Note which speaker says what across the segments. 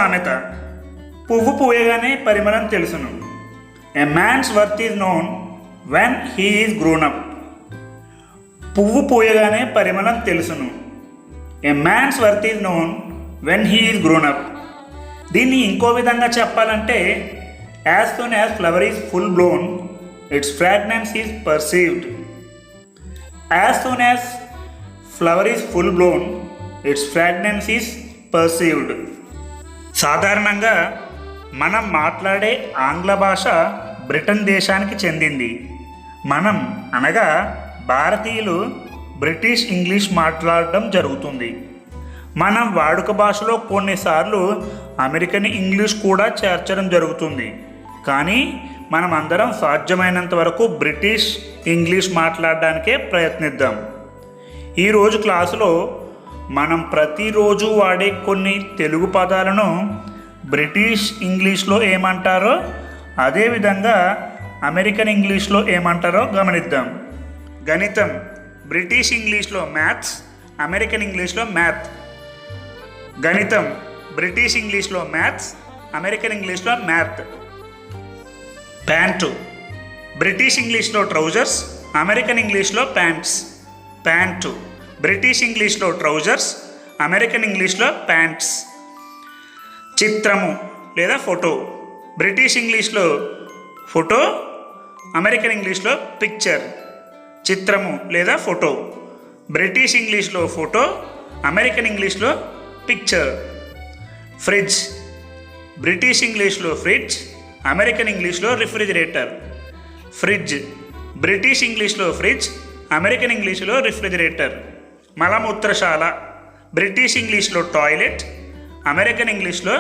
Speaker 1: సామెత, పువ్వు పూయగానే పరిమళం తెలుసును. A man's worth is known when he is grown up. పువ్వు పూయగానే పరిమళం తెలుసును. A man's worth is known when he is grown up. దీన్ని ఇంకో విధంగా చెప్పాలంటే, as soon as flower is full blown its fragrance is perceived. As soon as flower is full blown its fragrance is perceived. సాధారణంగా మనం మాట్లాడే ఆంగ్ల భాష Britain దేశానికి చెందింది. మనం అనగా భారతీయులు బ్రిటిష్ ఇంగ్లీష్ మాట్లాడడం జరుగుతుంది. మనం వాడుక భాషలో కొన్నిసార్లు అమెరికన్ ఇంగ్లీష్ కూడా చేర్చడం జరుగుతుంది. కానీ మనం అందరం సాధ్యమైనంత వరకు బ్రిటిష్ ఇంగ్లీష్ మాట్లాడడానికే ప్రయత్నిద్దాం. ఈరోజు క్లాసులో మనం ప్రతిరోజు వాడే కొన్ని తెలుగు పదాలను బ్రిటిష్ ఇంగ్లీష్లో ఏమంటారో, అదేవిధంగా అమెరికన్ ఇంగ్లీష్లో ఏమంటారో గమనిద్దాం. గణితం బ్రిటిష్ ఇంగ్లీష్లో మ్యాథ్స్, అమెరికన్ ఇంగ్లీష్లో మ్యాథ్. గణితం బ్రిటిష్ ఇంగ్లీష్లో మ్యాథ్స్, అమెరికన్ ఇంగ్లీష్లో మ్యాథ్. ప్యాంటు బ్రిటిష్ ఇంగ్లీష్లో ట్రౌజర్స్, అమెరికన్ ఇంగ్లీష్లో ప్యాంట్స్. ప్యాంటు బ్రిటిష్ ఇంగ్లీష్లో ట్రౌజర్స్, అమెరికన్ ఇంగ్లీష్లో ప్యాంట్స్. చిత్రము లేదా ఫోటో బ్రిటిష్ ఇంగ్లీష్లో ఫోటో, అమెరికన్ ఇంగ్లీష్లో పిక్చర్. చిత్రము లేదా ఫోటో బ్రిటిష్ ఇంగ్లీష్లో ఫోటో, అమెరికన్ ఇంగ్లీష్లో పిక్చర్. ఫ్రిడ్జ్ బ్రిటిష్ ఇంగ్లీష్లో ఫ్రిడ్జ్, అమెరికన్ ఇంగ్లీష్లో రిఫ్రిజిరేటర్. ఫ్రిడ్జ్ బ్రిటిష్ ఇంగ్లీష్లో ఫ్రిడ్జ్, అమెరికన్ ఇంగ్లీష్లో రిఫ్రిజిరేటర్. మలమూత్రశాల బ్రిటిష్ ఇంగ్లీష్లో టాయిలెట్, అమెరికన్ ఇంగ్లీష్లో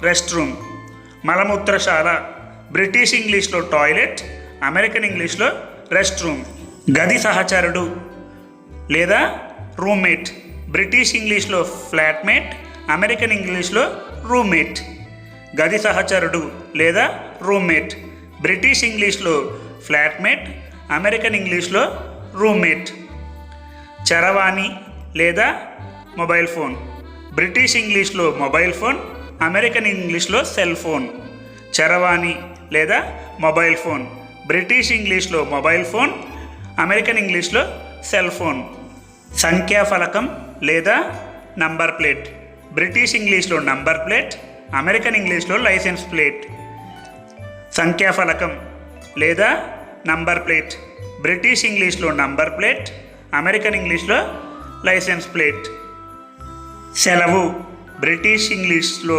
Speaker 1: రెస్ట్ రూమ్. మలమూత్రశాల బ్రిటిష్ ఇంగ్లీష్లో టాయిలెట్, అమెరికన్ ఇంగ్లీష్లో రెస్ట్ రూమ్. గది సహచరుడు లేదా రూమ్మేట్ బ్రిటిష్ ఇంగ్లీష్లో ఫ్లాట్మేట్, అమెరికన్ ఇంగ్లీష్లో రూమ్మేట్. గది సహచరుడు లేదా రూమ్మేట్ బ్రిటిష్ ఇంగ్లీష్లో ఫ్లాట్మేట్, అమెరికన్ ఇంగ్లీష్లో రూమ్మేట్. చరవాణి లేదా మొబైల్ ఫోన్ బ్రిటిష్ ఇంగ్లీష్లో మొబైల్ ఫోన్, అమెరికన్ ఇంగ్లీష్లో సెల్ ఫోన్. చరవాణి లేదా మొబైల్ ఫోన్ బ్రిటిష్ ఇంగ్లీష్లో మొబైల్ ఫోన్, అమెరికన్ ఇంగ్లీష్లో సెల్ ఫోన్. సంఖ్యాఫలకం లేదా నంబర్ ప్లేట్ బ్రిటిష్ ఇంగ్లీష్లో నంబర్ ప్లేట్, అమెరికన్ ఇంగ్లీష్లో లైసెన్స్ ప్లేట్. సంఖ్యాఫలకం లేదా నంబర్ ప్లేట్ బ్రిటిష్ ఇంగ్లీష్లో నంబర్ ప్లేట్, అమెరికన్ ఇంగ్లీష్లో లైసెన్స్ ప్లేట్. సెలవు బ్రిటిష్ ఇంగ్లీష్లో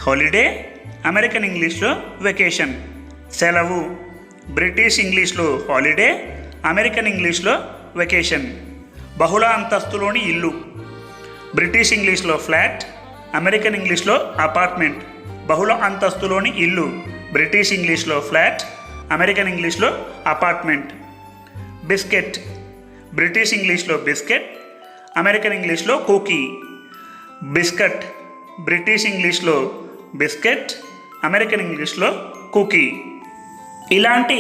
Speaker 1: హాలిడే, అమెరికన్ ఇంగ్లీష్లో వెకేషన్. సెలవు బ్రిటిష్ ఇంగ్లీష్లో హాలిడే, అమెరికన్ ఇంగ్లీష్లో వెకేషన్. బహుళ అంతస్తులోని ఇల్లు బ్రిటిష్ ఇంగ్లీష్లో ఫ్లాట్, అమెరికన్ ఇంగ్లీష్లో అపార్ట్మెంట్. బహుళ అంతస్తులోని ఇల్లు బ్రిటిష్ ఇంగ్లీష్లో ఫ్లాట్, అమెరికన్ ఇంగ్లీష్లో అపార్ట్మెంట్. బిస్కెట్ బ్రిటిష్ ఇంగ్లీష్లో బిస్కెట్, అమెరికన్ ఇంగ్లీష్లో కుకీ. బిస్కట్ బ్రిటిష్ ఇంగ్లీష్లో బిస్కెట్, అమెరికన్ ఇంగ్లీష్లో కుకీ. ఇలాంటి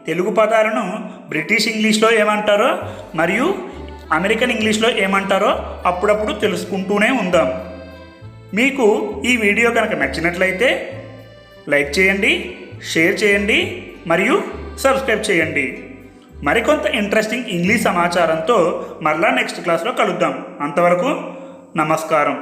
Speaker 1: తెలుగు పదాలను బ్రిటిష్ ఇంగ్లీష్లో ఏమంటారో మరియు అమెరికన్ ఇంగ్లీష్లో ఏమంటారో అప్పుడప్పుడు తెలుసుకుంటూనే ఉందాం. మీకు ఈ వీడియో కనుక నచ్చినట్లయితే లైక్ చేయండి, షేర్ చేయండి మరియు సబ్స్క్రైబ్ చేయండి. మరికొంత ఇంట్రెస్టింగ్ ఇంగ్లీష్ సమాచారంతో మరలా నెక్స్ట్ క్లాస్లో కలుద్దాం. అంతవరకు నమస్కారం.